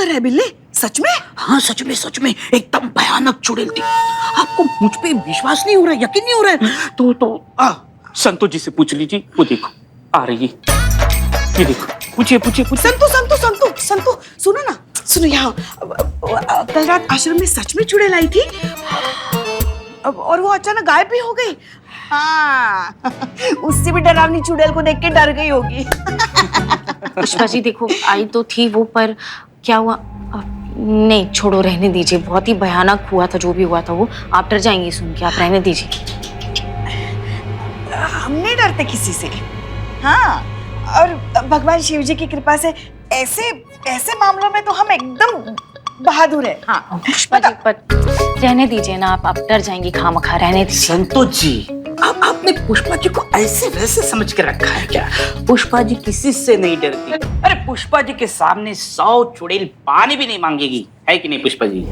कर रहा है बिल्ले? सच में? हाँ सच में एकदम भयानक चुड़ैल थी। आपको मुझ पे विश्वास नहीं हो रहा है, यकीन नहीं हो रहा है तो संतोष जी से पूछ लीजिए, वो देखो आ रही है, ये देखो, पूछिए। संतु सुनो ना, सुनो यहाँ, कल रात आश्रम में सच में चुड़ैल आई थी और वो अचानक गायब भी हो गई। हाँ उससे भी डरावनी चुड़ैल को देख के डर गई होगी। पुष्पा जी देखो, आई तो थी वो, पर क्या हुआ? नहीं छोड़ो, रहने दीजिए, बहुत ही भयानक हुआ था जो भी हुआ था वो। आप डर जाएंगे सुन के, आप रहने दीजिए। हम नहीं डरते किसी से। हाँ, और भगवान शिव जी की कृपा से ऐसे मामलों में तो हम एकदम बहादुर है। हाँ पुष्पा जी, पर रहने दीजिए ना, आप डर जाएंगे खामखा, रहने दीजिए। संतोष जी, आपने पुष्पा जी को ऐसे वैसे समझ के रखा है क्या? पुष्पा जी किसी से नहीं डरती। अरे पुष्पा जी के सामने 100 चुड़ैल पानी भी नहीं मांगेगी, है कि नहीं पुष्पा जी?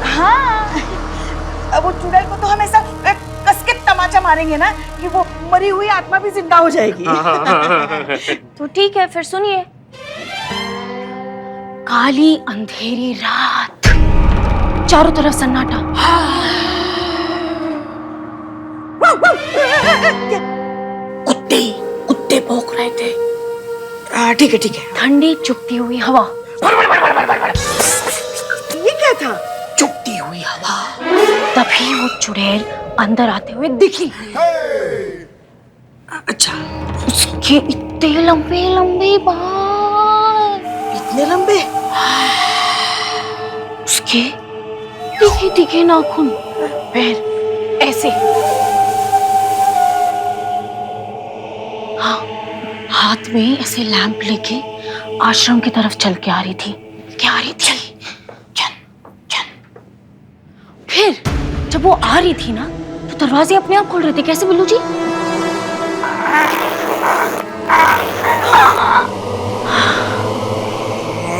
हाँ, अब वो चुड़ैल को तो हम ऐसा कस के तमाचा मारेंगे ना कि वो मरी हुई आत्मा भी जिंदा हो जाएगी। तो ठीक है, फिर सुनिए। काली अंधेरी रात, चारों तरफ सन्नाटा। कुत्ते भौंक रहे थे। ठीक है। ठंडी चुपती हुई हवा। ये क्या था? चुपती हुई हवा। तभी वो चुड़ैल अंदर आते हुए दिखी। अच्छा, उसके इतने लंबे बाल, इतने लंबे? उसके तीखे नाखून, पैर ऐसे। हाँ, हाथ में ऐसे लैंप लेके आश्रम की तरफ चल के आ रही थी। फिर जब वो आ रही थी ना, तो दरवाजे अपने आप खुल रहे थे। कैसे बिल्लू जी?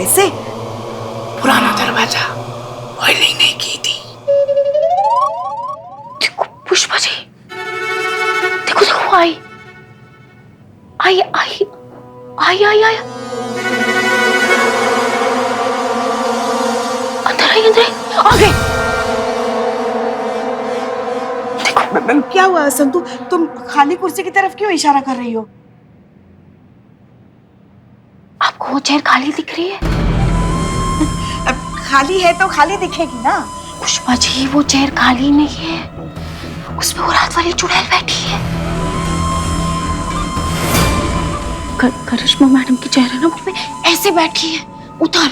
ऐसे? पुराना दरवाजा ऑयलिंग नहीं की थी। देखो पुष्पा जी, देखो आई। अंदर आई, आ गई। देखो क्या हुआ संतु, तुम खाली कुर्सी की तरफ क्यों इशारा कर रही हो? आपको वो चेयर खाली दिख रही है? अब खाली है तो खाली दिखेगी ना। पुष्पा जी, वो चेयर खाली नहीं है, उस पे वो रात वाली चुड़ैल बैठी है। करिश्मा मैडम की चेयर है ना, वो पे ऐसे बैठी है। उधर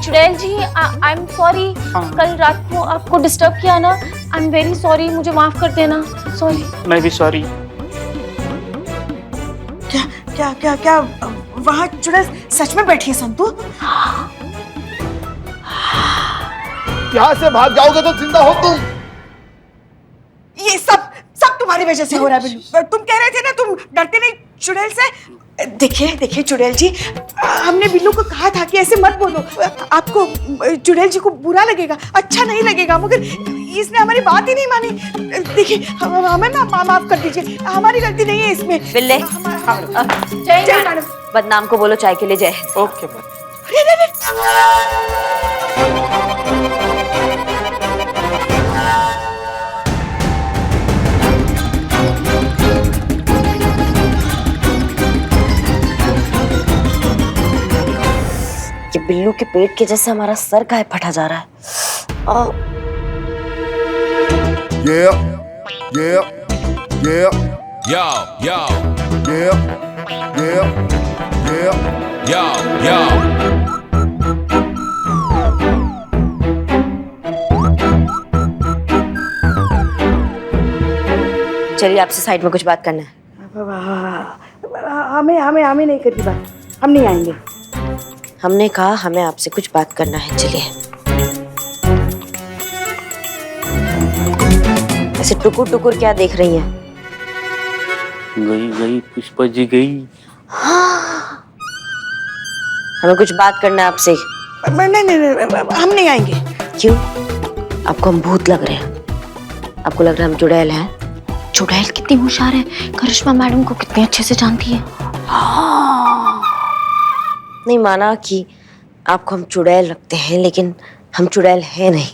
चुड़ैल जी, आई एम सॉरी, कल रात को आपको डिस्टर्ब किया ना, आई एम वेरी सॉरी, मुझे माफ कर देना। सॉरी। मैं भी सॉरी। क्या वहाँ चुड़ैल सच में बैठी है संतु? यहाँ से भाग जाओगे तो जिंदा हो तुम। ये सब तुम्हारी वजह से हो रहा है बिल्लू। तुम कह रहे थे ना तुम डरते नहीं चुड़ैल से। देखिए चुड़ैल जी, हमने बिल्लू को कहा था कि ऐसे मत बोलो, आपको चुड़ैल जी को बुरा लगेगा, अच्छा नहीं लगेगा, मगर इसने हमारी बात ही नहीं मानी। देखिए हमें ना माफ कर दीजिए, हमारी गलती नहीं है इसमें। बिल्ले, जय मैडम। बदनाम को बोलो चाय के लिए जय। ओके। ये बिल्लू के पेट के जैसे हमारा सर काहे फटा जा रहा है? चलिए आपसे साइड में कुछ बात करना है। हमें नहीं करती बात, हम नहीं आएंगे। हमने कहा हमें आपसे कुछ बात करना है, चलिए। ऐसे टुकुर टुकुर क्या देख रही हैं? गई पुष्पा जी गई। हाँ, हमें कुछ बात करना है आपसे। नहीं, हम नहीं आएंगे। क्यों? आपको हम भूत लग रहे हैं? आपको लग रहा है हम चुड़ैल हैं? चुड़ैल कितनी होशियार है, करिश्मा मैडम को कितने अच्छे से जानती है। नहीं माना कि आपको हम चुड़ैल रखते हैं, लेकिन हम चुड़ैल हैं नहीं।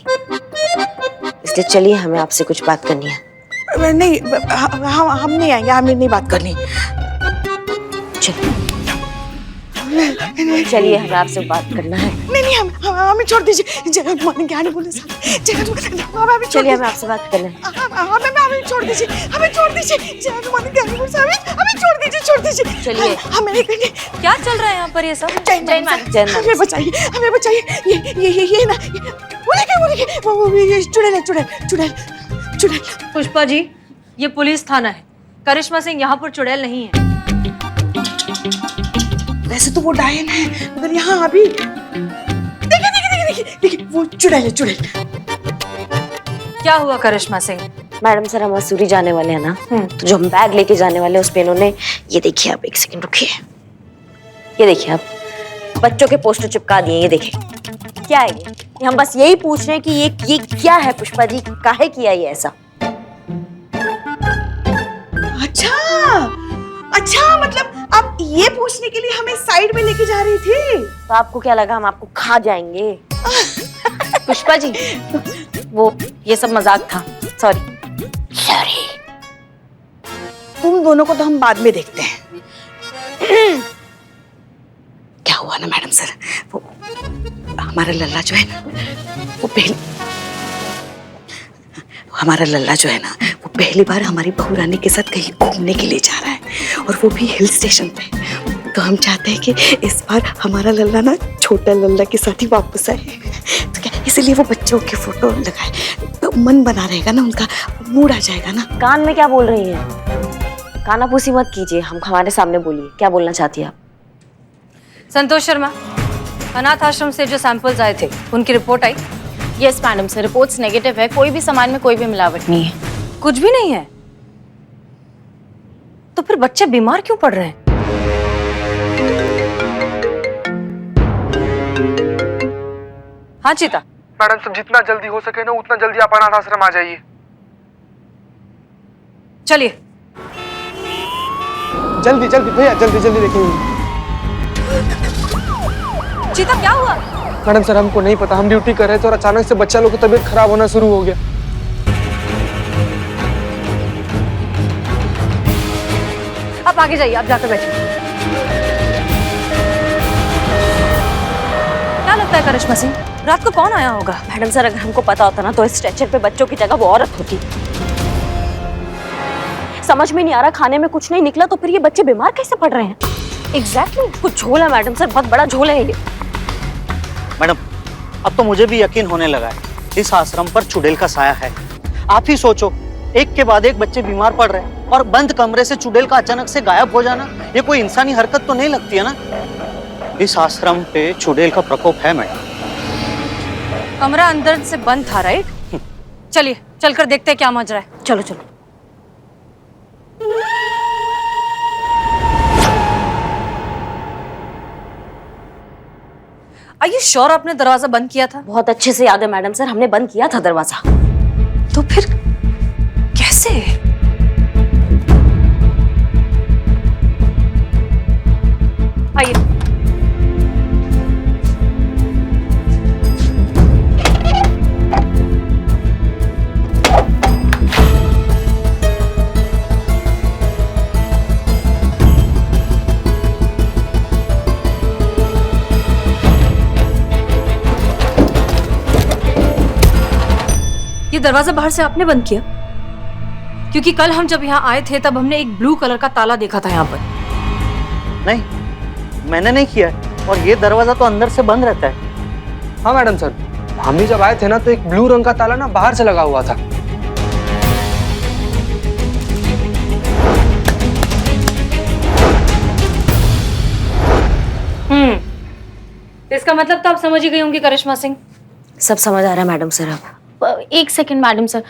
इसलिए चलिए, हमें आपसे कुछ बात करनी है। नहीं, हम नहीं आएंगे, हमें नहीं बात करनी। चलिए, हमें आपसे बात करना है। नहीं, हमें छोड़ दीजिए। जगह मान क्या नहीं बोले साहब, चलिए, हमें आपसे बात करना है। हमें छोड़ दीजिए, हमें छोड़ दीजिए। जगह मान क्या नहीं बोले साहब, हमें छोड़ दीजिए। चलिए। हमें नहीं करनी। क्या चल रहा है यहाँ पर ये सब? जय मैम, हमें बचाइए। ये ना, वो ये चुड़ैल। पुष्पा जी, ये पुलिस थाना है। करिश्मा सिंह यहाँ पर चुड़ैल नहीं है। वैसे तो वो डायन है, मगर यहाँ अभी देखिए वो चुड़ैल है। क्या हुआ करिश्मा सिंह? मैडम सर, हम मसूरी जाने वाले हैं ना, तो जो हम बैग लेके जाने वाले हैं उस पे इन्होंने, ये देखिए आप, एक सेकंड रुकिए, ये देखिए आप, बच्चों के पोस्टर चिपका दिए। ये देखिए क्या है ये हम बस यही पूछ रहे हैं कि ये क्या है पुष्पा जी, काहे किया ये ऐसा? अच्छा, मतलब आप ये पूछने के लिए हमें साइड में लेके जा रही थी? तो आपको क्या लगा हम आपको खा जाएंगे? पुष्पा जी, वो ये सब मजाक था। सॉरी। तुम दोनों को तो हम बाद में देखते हैं। क्या हुआ ना मैडम सर, वो हमारा लल्ला जो है ना, वो पहली बार हमारी बहू रानी के साथ कहीं घूमने के लिए जा रहा है, और वो भी हिल स्टेशन पे। तो हम चाहते हैं कि इस बार हमारा लल्ला ना छोटा लल्ला के साथ ही वापस आए। तो क्या इसलिए वो बच्चों के फोटो लगाए, तो मन बना रहेगा ना, उनका मूड आ जाएगा ना। कान में क्या बोल रही हैं? कानाफूसी मत कीजिए, हम हमारे सामने बोलिए, क्या बोलना चाहती है आप? संतोष शर्मा, अनाथ आश्रम से जो सैंपल्स आए थे उनकी रिपोर्ट आई? Yes madam sir, reports negative है। कोई भी सामान में कोई भी मिलावट नहीं है। कुछ भी नहीं है? तो फिर बच्चे बीमार क्यों पड़ रहे हैं? हाँ चीता। मैडम सब जितना जल्दी हो सके ना उतना जल्दी आप अनाथ आश्रम आ जाइए। चलिए। जल्दी भैया, जल्दी देखेंगे। चीता, क्या हुआ? मैडम सर, हमको नहीं पता, हम ड्यूटी कर रहे थे और अचानक से बच्चा लोग की तबीयत खराब होना शुरू हो गया। आप आगे जाइए, आप जाकर बैठिए। क्या लगता है करिश्मा सिंह, रात को कौन आया होगा? मैडम सर, अगर हमको पता होता ना तो इस स्ट्रेचर पे बच्चों की जगह वो औरत होती। समझ में नहीं आ रहा, खाने में कुछ नहीं निकला तो फिर ये बच्चे बीमार कैसे पड़ रहे हैं? एग्जैक्टली, कुछ झोल है मैडम सर, बहुत बड़ा झोल है ये। मैडम, अब तो मुझे भी यकीन होने लगा है, इस आश्रम पर चुड़ैल का साया है। आप ही सोचो, एक के बाद एक बच्चे बीमार पड़ रहे हैं और बंद कमरे से चुड़ैल का अचानक से गायब हो जाना, ये कोई इंसानी हरकत तो नहीं लगती है ना। इस आश्रम पे चुड़ैल का प्रकोप है मैडम। कमरा अंदर से बंद था, राइट? चलिए, चलकर देखते हैं क्या माजरा है। चलो चलो। Are you sure आपने दरवाजा बंद किया था? बहुत अच्छे से याद है मैडम सर, हमने बंद किया था दरवाजा। तो फिर कैसे? आइए। ये दरवाजा बाहर से आपने बंद किया? क्योंकि कल हम जब यहाँ आए थे तब हमने एक ब्लू कलर का ताला देखा था यहाँ पर। नहीं, मैंने नहीं किया है, और ये दरवाजा तो अंदर से बंद रहता है। हाँ मैडम सर, हम भी जब आए थे ना तो एक ब्लू रंग का ताला ना बाहर से लगा हुआ था। इसका मतलब तो आप समझ ही गई होंगी करिश्मा सिंह। सब समझ आ रहा है मैडम सर अब। एक सेकंड मैडम सर,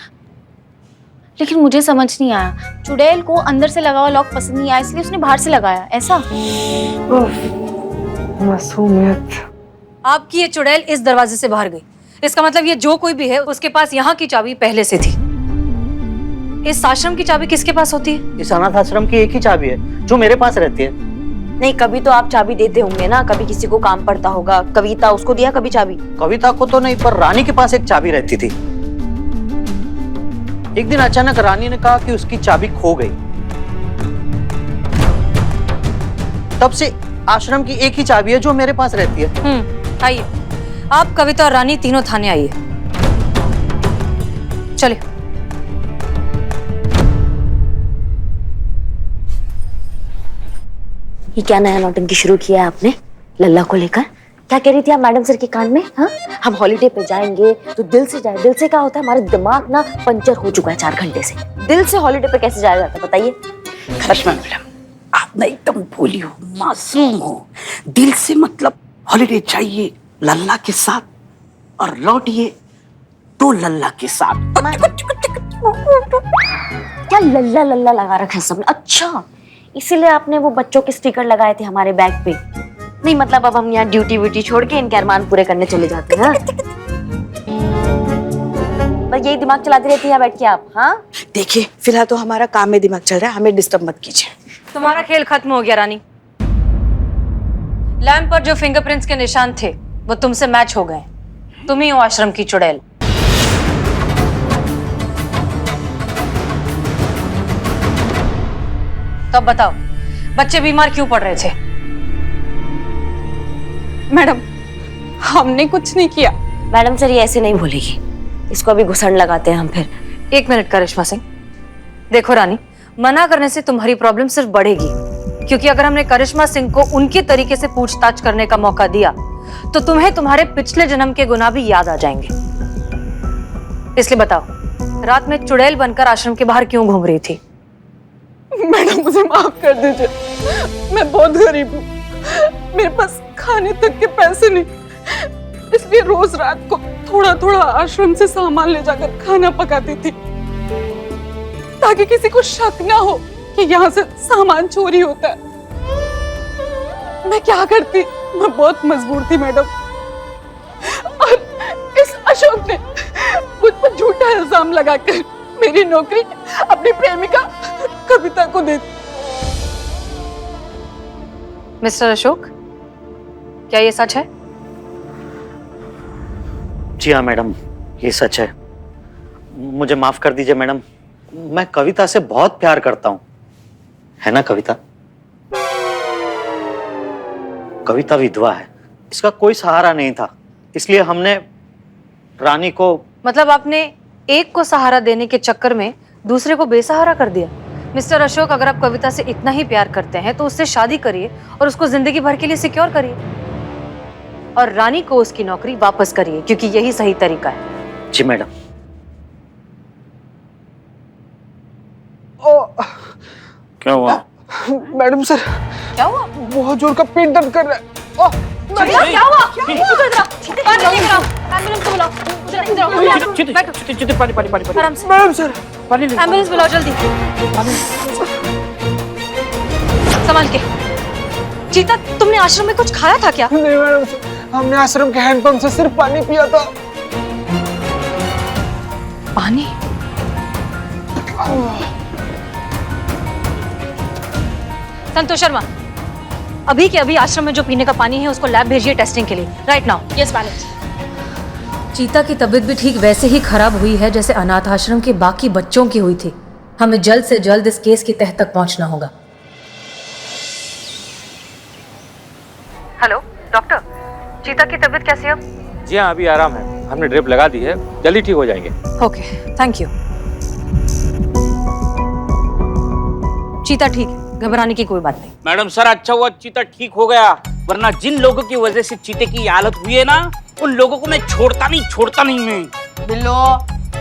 लेकिन मुझे समझ नहीं आया, चुड़ैल को अंदर से लगा हुआ लॉक पसंद नहीं आया इसलिए उसने बाहर से लगाया, ऐसा? मासूमियत। आपकी ये चुड़ैल इस दरवाजे से बाहर गई, इसका मतलब ये जो कोई भी है उसके पास यहाँ की चाबी पहले से थी। इस आश्रम की चाबी किसके पास होती है? इस अनाथ आश्रम की एक ही चाबी है जो मेरे पास रहती है। नहीं, कभी तो आप चाबी देते होंगे ना, कभी किसी को काम पड़ता होगा। कविता, उसको दिया कभी चाबी? कविता को तो नहीं, पर रानी के पास एक चाबी रहती थी। एक दिन अचानक रानी ने कहा कि उसकी चाबी खो गई। तब से आश्रम की एक ही चाबी है जो मेरे पास रहती है। आइए, आप कविता और रानी तीनों थाने आइए। चलिए। ये क्या नया नौटंकी शुरू किया है आपने लल्ला को लेकर? क्या कह रही थी आप मैडम सर के कान में? हाँ, हम हॉलीडे पे जाएंगे तो दिल से जाए। दिल से क्या होता है? हमारा दिमाग ना पंचर हो चुका है 4 घंटे से। दिल से हॉलीडे पे कैसे जाया जाता है बताइए? करिश्मा मैडम, आप ना एकदम भोली हो, मासूम हो। दिल से मतलब हॉलीडे चाहिए लल्ला के साथ और लौटिए तो लल्ला के साथ। क्या लल्ला लल्ला लगा रखा है सबने? अच्छा, इसीलिए आपने वो बच्चों के स्टिकर लगाए थे हमारे बैग पे? नहीं मतलब अब हम यहाँ ड्यूटी व्यूटी छोड़ के इनके अरमान पूरे करने चले जाते हैं। बस यही दिमाग चलाती रहती है बैठ के आप? हाँ, देखिए फिलहाल तो हमारा काम में दिमाग चल रहा है, हमें डिस्टर्ब मत कीजिए। तुम्हारा खेल खत्म हो गया रानी। लैम्प पर जो फिंगरप्रिंट्स के निशान थे वो तुमसे मैच हो गए। तुम ही हो आश्रम की चुड़ैल। तब बताओ, बच्चे बीमार क्यों पड़ रहे थे? मैडम, हमने कुछ नहीं किया। मैडम सर ये ऐसे नहीं बोलेगी, इसको अभी घुसड़ लगाते हैं हम फिर। 1 मिनट करिश्मा सिंह। देखो रानी, मना करने से तुम्हारी प्रॉब्लम सिर्फ बढ़ेगी, क्योंकि अगर हमने करिश्मा सिंह को उनके तरीके से पूछताछ करने का मौका दिया तो तुम्हें तुम्हारे पिछले जन्म के गुनाह भी याद आ जाएंगे। इसलिए बताओ, रात में चुड़ैल बनकर आश्रम के बाहर क्यों घूम रही थी? मैडम मुझे माफ कर दीजिए, मैं बहुत गरीब हूँ, मेरे पास खाने तक के पैसे नहीं, इसलिए रोज रात को थोड़ा थोड़ा आश्रम से सामान ले जाकर खाना पकाती थी ताकि किसी को शक ना हो कि यहाँ से सामान चोरी होता है। मैं क्या करती, मैं बहुत मजबूर थी मैडम, और इस अशोक ने मुझ पर झूठा इल्जाम लगाकर मेरी नौकरी अपनी प्रेमिका कविता को दे दी। मिस्टर अशोक, क्या ये सच है? जी हाँ मैडम, ये सच है। मुझे माफ कर दीजिए मैडम, मैं कविता से बहुत प्यार करता हूँ, है ना कविता? कविता विधवा है, इसका कोई सहारा नहीं था, इसलिए हमने रानी को। मतलब आपने एक को सहारा देने के चक्कर में दूसरे को बेसहारा कर दिया। मिस्टर अशोक, अगर आप कविता से इतना ही प्यार करते हैं तो उससे शादी करिए और उसको जिंदगी भर के लिए सिक्योर करिए, और रानी को उसकी नौकरी वापस करिए, क्योंकि यही सही तरीका है। जी मैडम। क्या हुआ मैडम सर, क्या हुआ? बहुत जोर का पेट दर्द कर रहा है। क्या हुआ? एम्बुलेंस को बुलाओ। बैठो। आराम से। मैडम सर, एम्बुलेंस बुलाओ जल्दी। संभाल के। चीता, तुमने आश्रम में कुछ खाया था क्या? नहीं मैडम सर, हमने आश्रम के हैंडपंप से सिर्फ पानी पिया था। पानी? संतोष शर्मा, अभी के अभी आश्रम में जो पीने का पानी है उसको लैब भेजिए टेस्टिंग के लिए, राइट नाउ। Yes madam. चीता की तबीयत भी ठीक वैसे ही खराब हुई है जैसे अनाथ आश्रम के बाकी बच्चों की हुई थी। हमें जल्द से जल्द इस केस की तह तक पहुंचना होगा। हेलो डॉक्टर, चीता की तबीयत कैसी है अब? जी हाँ, अभी आराम है, हमने ड्रिप लगा दी है, जल्दी ठीक हो जाएंगे। Okay, thank you. चीता ठीक है, घबराने की कोई बात नहीं। मैडम सर, अच्छा हुआ चीता ठीक हो गया, वरना जिन लोगों की वजह से चीते की हालत हुई है ना, उन लोगों को मैं छोड़ता नहीं मैं। बिल्लो।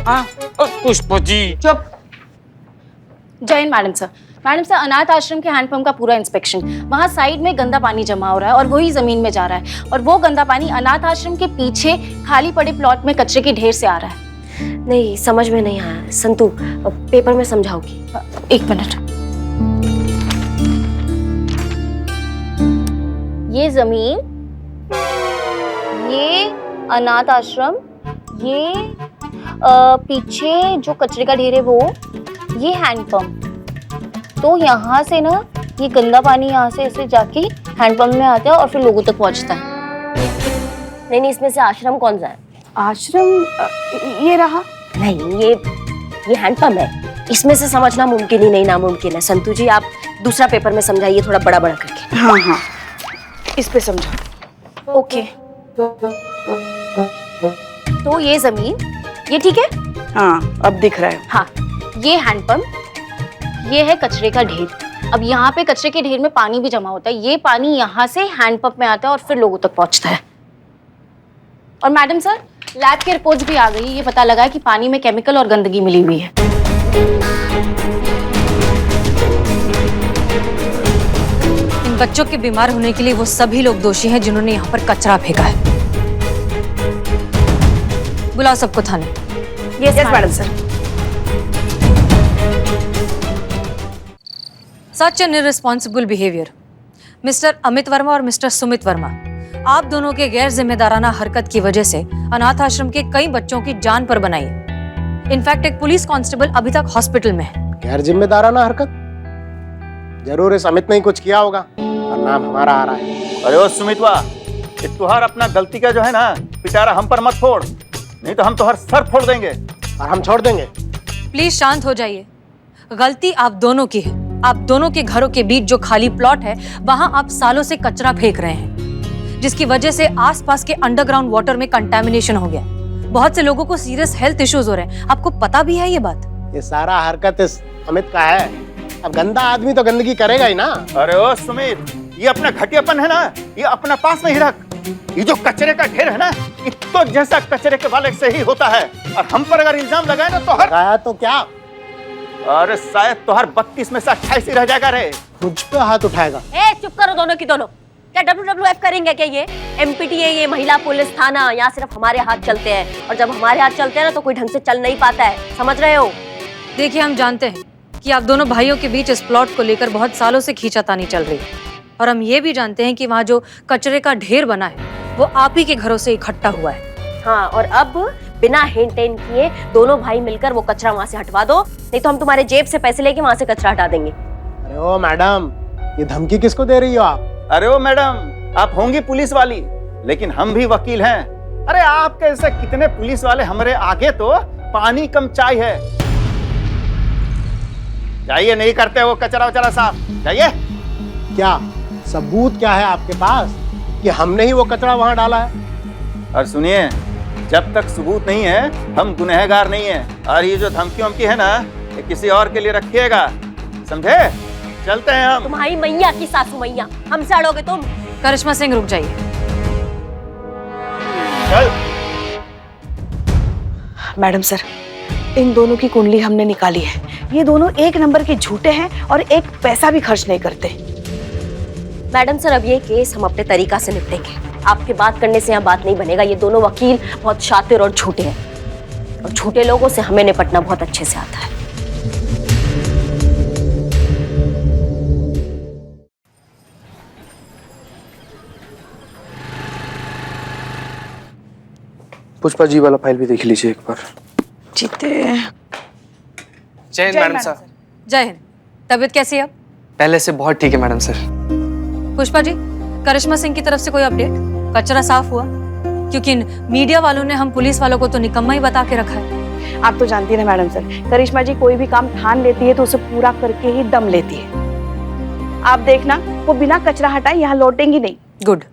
हाँ पुष्पा जी। चुप। जय हिंद मैडम सर। मैडम सर, अनाथ आश्रम के हैंडपंप का पूरा इंस्पेक्शन, वहाँ साइड में गंदा पानी जमा हो रहा है और वही जमीन में जा रहा है, और वो गंदा पानी अनाथ आश्रम के पीछे खाली पड़े प्लॉट में कचरे के ढेर से आ रहा है। नहीं समझ में नहीं आया संतू, पेपर में समझाओगी? 1 मिनट। ये जमीन, ये अनाथ आश्रम, ये पीछे जो कचरे का ढेर है वो, ये हैंडपंप, तो यहाँ से ना ये गंदा पानी यहाँ से ऐसे जाके हैंडपंप में आता है और फिर लोगों तक पहुँचता है। नहीं नहीं, इसमें से आश्रम कौन सा है? आश्रम ये रहा। नहीं, ये हैंडपंप है। इसमें से समझना मुमकिन ही नहीं नामुमकिन है। संतू जी, आप दूसरा पेपर में समझाइए थोड़ा बड़ा बड़ा करके। हाँ हाँ, इस पे समझा। ओके, तो ये जमीन, ये ठीक है? हाँ, अब दिख रहा है। हाँ, ये हैंडपंप, ये है कचरे का ढेर। अब यहाँ पे कचरे के ढेर में पानी भी जमा होता है। ये पानी यहाँ से हैंडपंप में आता है और फिर लोगों तक पहुँचता है। और मैडम सर, लैब की रिपोर्ट्स भी आ गई। ये पता लगा है कि पानी में केमिकल और गंदगी मिली हुई है। इन बच्चों के बीमार होने के लिए वो सभी लोग दोषी हैं जिन्होंने यहाँ पर कचरा फेंका है। बुलाओ सबको थाने। Yes madam sir. Such an irresponsible behaviour. Mister Amit Verma और मिस्टर सुमित वर्मा, आप दोनों के गैर जिम्मेदाराना हरकत की वजह से अनाथ आश्रम के कई बच्चों की जान पर बनाई है। इनफैक्ट एक पुलिस कांस्टेबल अभी तक हॉस्पिटल में है। गैर जिम्मेदाराना हरकत? जरूर इस अमित ने ही कुछ किया होगा और नाम हमारा आ रहा है। अरे ओ सुमितवा, ये तुहार अपना गलती का जो है ना पिटारा हम पर मत फोड़, नहीं तो हम तुहार सर फोड़ देंगे। और हम छोड़ देंगे? प्लीज शांत हो जाइए। गलती आप दोनों की है। आप दोनों के घरों के बीच जो खाली प्लॉट है वहां आप सालों से कचरा फेंक रहे हैं, जिसकी वजह से आसपास के अंडरग्राउंड वाटर में कंटामिनेशन हो गया। बहुत से लोगों को सीरियस हेल्थ इश्यूज हो रहे हैं। आपको पता भी है ये बात? ये सारा हरकत इस अमित का है। अब गंदा आदमी तो गंदगी करेगा ही ना। अरे ओ सुमित, ये अपना घटियापन है ना, ये अपना पास में ही रख। ये जो कचरे का ढेर है ना, ये तो जैसा कचरे के वाले से ही होता है। और हम पर अगर इल्जाम लगाए ना तो हर लगाया तो क्या? अरे शायद तो हर 32 में से 28 ही रह जाएगा रे। मुझ पे हाथ उठाएगा? ए, चुप करो दोनों की दोनों। क्या WWF करेंगे क्या ये? MPTA, ये महिला पुलिस थाना, यहाँ सिर्फ हमारे हाथ चलते हैं। और जब हमारे हाथ चलते हैं ना तो कोई ढंग से चल नहीं पाता है, समझ रहे हो? देखिए, हम जानते हैं कि आप दोनों भाइयों के बीच इस प्लॉट को लेकर बहुत सालों से खींचातानी चल रही है। और हम ये भी जानते हैं कि वहाँ जो कचरे का ढेर बना है वो आप ही के घरों से इकट्ठा हुआ है। हाँ, और अब बिना हेन टेन किए दोनों भाई मिलकर वो कचरा वहाँ से हटवा दो, नहीं तो हम तुम्हारे जेब से पैसे लेके वहाँ से कचरा हटा देंगे। अरे ओ मैडम, ये धमकी किसको दे रही हो आप? अरे ओ मैडम, आप होंगी पुलिस वाली, लेकिन हम भी वकील हैं। अरे आपके ऐसे कितने पुलिस वाले हमारे आगे तो पानी कम चाय है। जाइए, नहीं करते वो कचरा वचरा साफ, जाइए। क्या सबूत क्या है आपके पास कि हमने ही वो कचरा वहां डाला है? और सुनिए, जब तक सबूत नहीं है हम गुनहगार नहीं है। और ये जो धमकी वमकी है ना, ये किसी और के लिए रखिएगा, समझे? चलते हैं हम। तुम्हारी मैया की सासू मैया, हमसे अड़ोगे तुम? करिश्मा सिंह, रुक जाइए। चल। मैडम सर, इन दोनों की कुंडली हमने निकाली है। ये दोनों एक नंबर के झूठे हैं और एक पैसा भी खर्च नहीं करते। मैडम सर, अब ये केस हम अपने तरीका से निपटेंगे। आपके बात करने से यहाँ बात नहीं बनेगा। ये दोनों वकील बहुत शातिर और झूठे हैं, और झूठे लोगों से हमें निपटना बहुत अच्छे से आता है। पुष्पा जी वाला फाइल भी देख लीजिए एक बार। जीते। जय हिंद मैडम सर। जय हिंद। तबीयत कैसी है अब? पहले से बहुत ठीक है मैडम सर। पुष्पा जी, करिश्मा सिंह की तरफ से कोई अपडेट? कचरा साफ हुआ? क्योंकि मीडिया वालों ने हम पुलिस वालों को तो निकम्मा ही बता के रखा है। आप तो जानती है ना मैडम सर, करिश्मा जी कोई भी काम ठान लेती है तो उसे पूरा करके ही दम लेती है। आप देखना, वो बिना कचरा हटाए यहाँ लौटेंगी नहीं। गुड।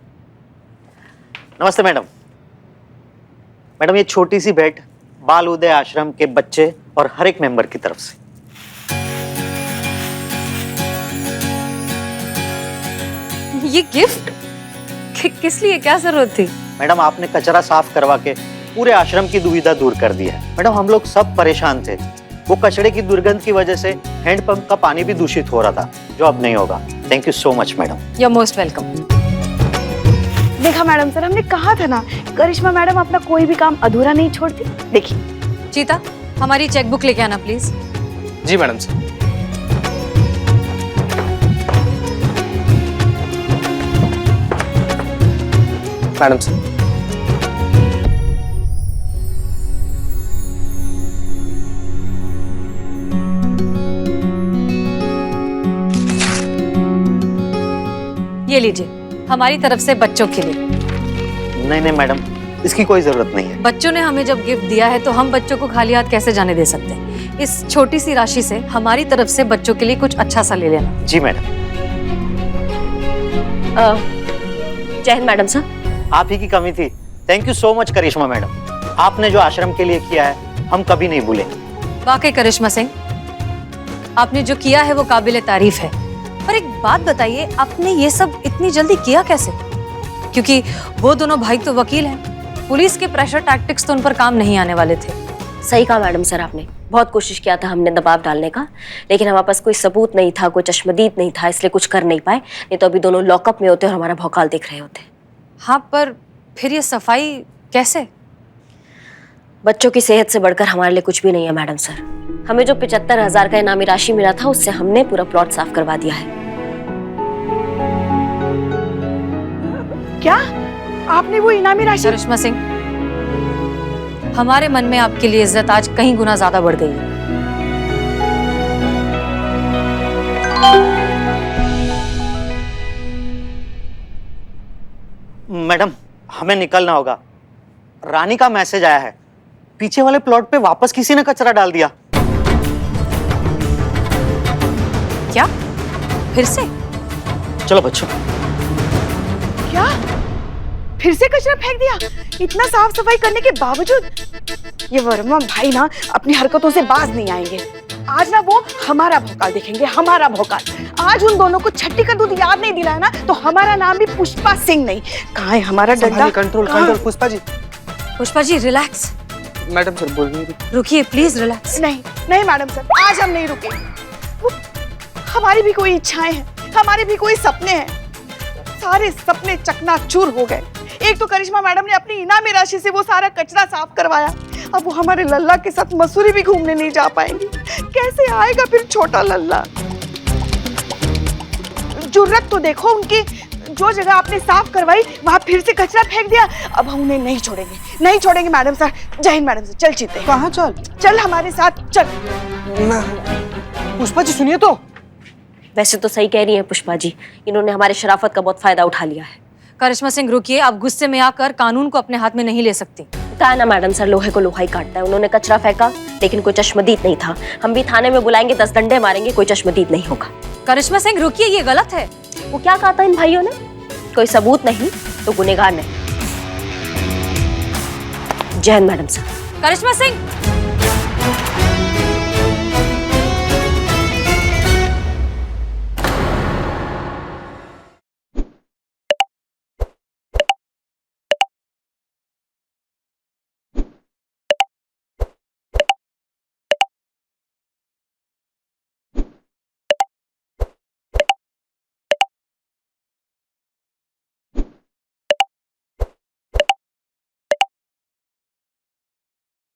नमस्ते मैडम। मैडम, ये छोटी सी भेंट बाल उदय आश्रम के बच्चे और हर एक मेंबर की तरफ से। ये गिफ्ट किस लिए, क्या जरूरत थी? मैडम, आपने कचरा साफ करवा के पूरे आश्रम की दुविधा दूर कर दी है। मैडम, हम लोग सब परेशान थे। वो कचरे की दुर्गंध की वजह से हैंडपंप का पानी भी दूषित हो रहा था, जो अब नहीं होगा। Thank you so much madam. You are most welcome. देखा मैडम सर, हमने कहा था ना, करिश्मा मैडम अपना कोई भी काम अधूरा नहीं छोड़ती। देखिए। चीता, हमारी चेकबुक लेके आना प्लीज। जी मैडम सर। Madam sir. ये लीजिए, हमारी तरफ से बच्चों के लिए। नहीं नहीं मैडम, इसकी कोई जरूरत नहीं है। बच्चों ने हमें जब गिफ्ट दिया है तो हम बच्चों को खाली हाथ कैसे जाने दे सकते हैं। इस छोटी सी राशि से हमारी तरफ से बच्चों के लिए कुछ अच्छा सा ले लेना। जी मैडम। जय हिंद मैडम सर। आप ही की कमी थी। Thank you so much Karishma madam, आपने जो आश्रम के लिए किया है हम कभी नहीं भूलेंगे। वाकई करिश्मा सिंह, आपने जो किया है वो काबिले तारीफ है। पर एक बात बताइए, आपने ये सब इतनी जल्दी किया कैसे? क्योंकि वो दोनों भाई तो वकील हैं, पुलिस के प्रेशर टैक्टिक्स तो उन पर काम नहीं आने वाले थे। सही कहा मैडम सर आपने, बहुत कोशिश किया था हमने दबाव डालने का, लेकिन हमारे पास कोई सबूत नहीं था, कोई चश्मदीद नहीं था, इसलिए कुछ कर नहीं पाए। नहीं तो अभी दोनों लॉकअप में होते और हमारा भौकाल देख रहे होते। हाँ, पर फिर ये सफाई कैसे? बच्चों की सेहत से बढ़कर हमारे लिए कुछ भी नहीं है मैडम सर। हमें जो 75,000 का इनामी राशि मिला था उससे हमने पूरा प्लॉट साफ करवा दिया है। क्या आपने वो इनामी राशि? करिश्मा सिंह, हमारे मन में आपके लिए इज्जत आज कहीं गुना ज्यादा बढ़ गई है। मैडम हमें निकलना होगा, रानी का मैसेज आया है, पीछे वाले प्लॉट पे वापस किसी ने कचरा डाल दिया। क्या? फिर से? चलो बच्चों। क्या फिर से कचरा फेंक दिया? इतना साफ सफाई करने के बावजूद? ये वर्मा भाई ना अपनी हरकतों से बाज नहीं आएंगे। आज ना वो हमारा भौकाल देखेंगे, हमारा भौकाल। आज उन दोनों को छट्टी का दूध याद नहीं दिलाया ना तो हमारा नाम भी पुष्पा सिंह नहीं। कहाँ है हमारा डंडा? कंट्रोल कहाँ? Control. Pushpa ji. Pushpa ji relax. Madam sir बोल रही है। रुकिए प्लीज, रिलैक्स। नहीं नहीं मैडम सर, आज हम नहीं रुकेंगे। वो हमारी भी कोई इच्छाएं हैं, हमारे भी कोई सपने हैं। सारे सपने चकनाचूर हो गए। एक तो करिश्मा मैडम ने अपनी इनामी राशि से वो सारा कचरा साफ करवाया, अब वो हमारे लल्ला के साथ मसूरी भी घूमने नहीं जा पाएंगे। कैसे आएगा फिर छोटा लल्ला? जुर्रत तो देखो उनकी, जो जगह आपने साफ करवाई वहां फिर से कचरा फेंक दिया। अब हम उन्हें नहीं छोड़ेंगे, नहीं छोड़ेंगे मैडम सर। जय हिंद मैडम सर। चल चीते। कहाँ चल? चल हमारे साथ चल। पुष्पा जी सुनिए तो। वैसे तो सही कह रही है पुष्पा जी, इन्होंने हमारे शराफत का बहुत फायदा उठा लिया है। करिश्मा सिंह रुकिए, आप गुस्से में आकर कानून को अपने हाथ में नहीं ले सकती। कहा ना मैडम सर, लोहे को लोहा ही काटता है। उन्होंने कचरा फेंका लेकिन कोई चश्मदीद नहीं था। हम भी थाने में बुलाएंगे, 10 डंडे मारेंगे, कोई चश्मदीद नहीं होगा। करिश्मा सिंह रुकिए, ये गलत है। वो क्या कहा था इन भाइयों ने? कोई सबूत नहीं तो गुनहगार नहीं। जय हिंद मैडम सर। करिश्मा सिंह